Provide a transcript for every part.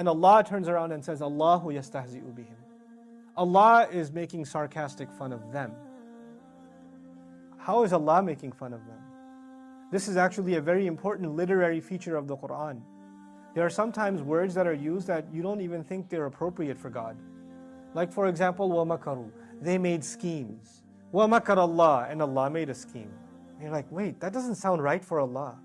And Allah turns around and says, Allahu yastahzi'u bihim. Allah is making sarcastic fun of them. How is Allah making fun of them? This is actually a very important literary feature of the Quran. There are sometimes words that are used that you don't even think they're appropriate for God. Like for example, وَمَكَرُوا. They made schemes. وَمَكَرَ Allah, and Allah made a scheme. And you're like, wait, that doesn't sound right for Allah.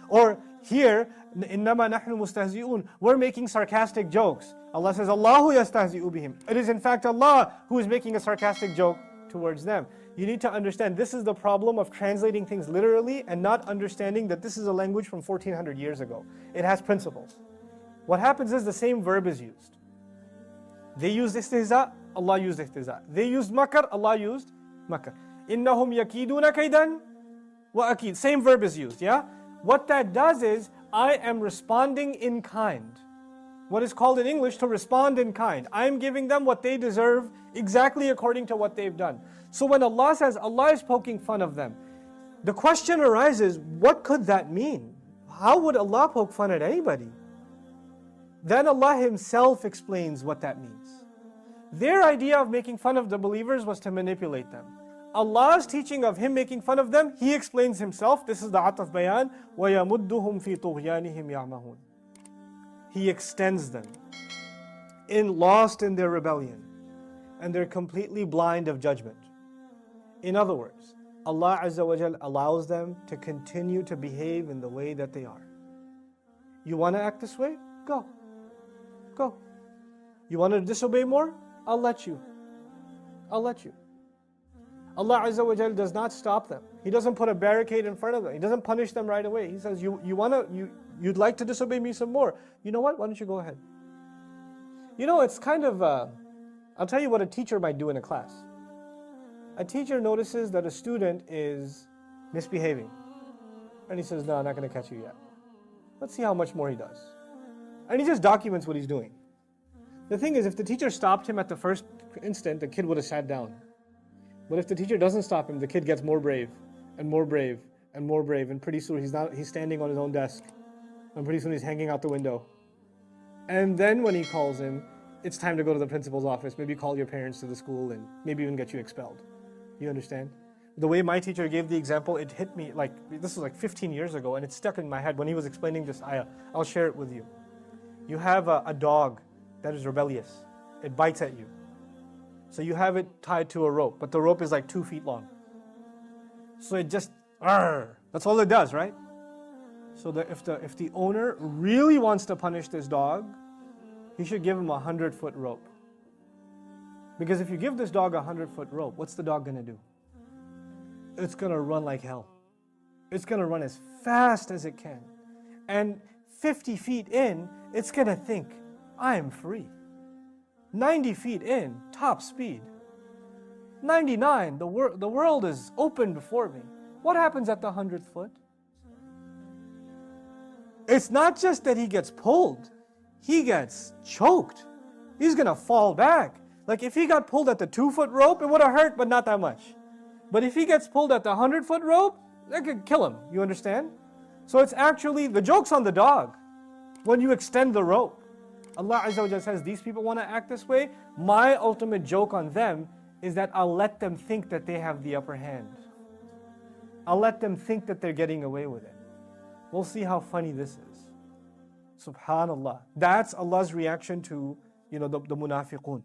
Or here, إِنَّمَا نَحْنُ مُسْتَهْزِئُونَ. We're making sarcastic jokes. Allah says, Allahu yastahzi'u bihim. It is in fact Allah who is making a sarcastic joke towards them. You need to understand this is the problem of translating things literally and not understanding that this is a language from 1400 years ago. It has principles. What happens is the same verb is used. They used istihza, Allah used istihza. They used makar, Allah used makar. Innahum yakiduna kaidan wa akid. Same verb is used, yeah? What that does is, I am responding in kind. What is called in English to respond in kind. I am giving them what they deserve exactly according to what they've done. So when Allah says Allah is poking fun of them, the question arises, what could that mean? How would Allah poke fun at anybody? Then Allah Himself explains what that means. Their idea of making fun of the believers was to manipulate them. Allah's teaching of Him making fun of them, He explains Himself. This is the ataf bayan. وَيَمُدُّهُمْ فِي طُغْيَانِهِمْ يَعْمَهُونَ. He extends them, lost in their rebellion, and they're completely blind of judgment. In other words, Allah Azza wa Jal allows them to continue to behave in the way that they are. You want to act this way? Go. Go. You want to disobey more? I'll let you. I'll let you. Allah Azza wa Jal does not stop them. He doesn't put a barricade in front of them. He doesn't punish them right away. He says, you'd like to disobey me some more. You know what? Why don't you go ahead? You know, it's kind of, I'll tell you what a teacher might do in a class. A teacher notices that a student is misbehaving. And he says, no, I'm not going to catch you yet. Let's see how much more he does. And he just documents what he's doing. The thing is, if the teacher stopped him at the first instant, the kid would have sat down. But if the teacher doesn't stop him, the kid gets more brave, and more brave, and more brave, and pretty soon he's standing on his own desk, and pretty soon he's hanging out the window. And then when he calls him, it's time to go to the principal's office, maybe call your parents to the school, and maybe even get you expelled. You understand? The way my teacher gave the example, it hit me, like, this was like 15 years ago, and it stuck in my head when he was explaining this ayah. I'll share it with you. You have a dog that is rebellious. It bites at you. So you have it tied to a rope, but the rope is like 2 feet long. So it just, that's all it does, right? So that if the owner really wants to punish this dog, he should give him a 100-foot rope. Because if you give this dog a 100-foot rope, what's the dog gonna do? It's gonna run like hell. It's gonna run as fast as it can. And 50 feet in, it's gonna think, I am free. 90 feet in, top speed. 99, the world is open before me. What happens at the 100th foot? It's not just that he gets pulled, he gets choked. He's gonna fall back. Like if he got pulled at the 2-foot rope, it would have hurt, but not that much. But if he gets pulled at the 100-foot rope, that could kill him, you understand? So it's actually, the joke's on the dog when you extend the rope. Allah Azza wa Jalla says, these people want to act this way. My ultimate joke on them is that I'll let them think that they have the upper hand. I'll let them think that they're getting away with it. We'll see how funny this is. Subhanallah. That's Allah's reaction to, the munafiqun.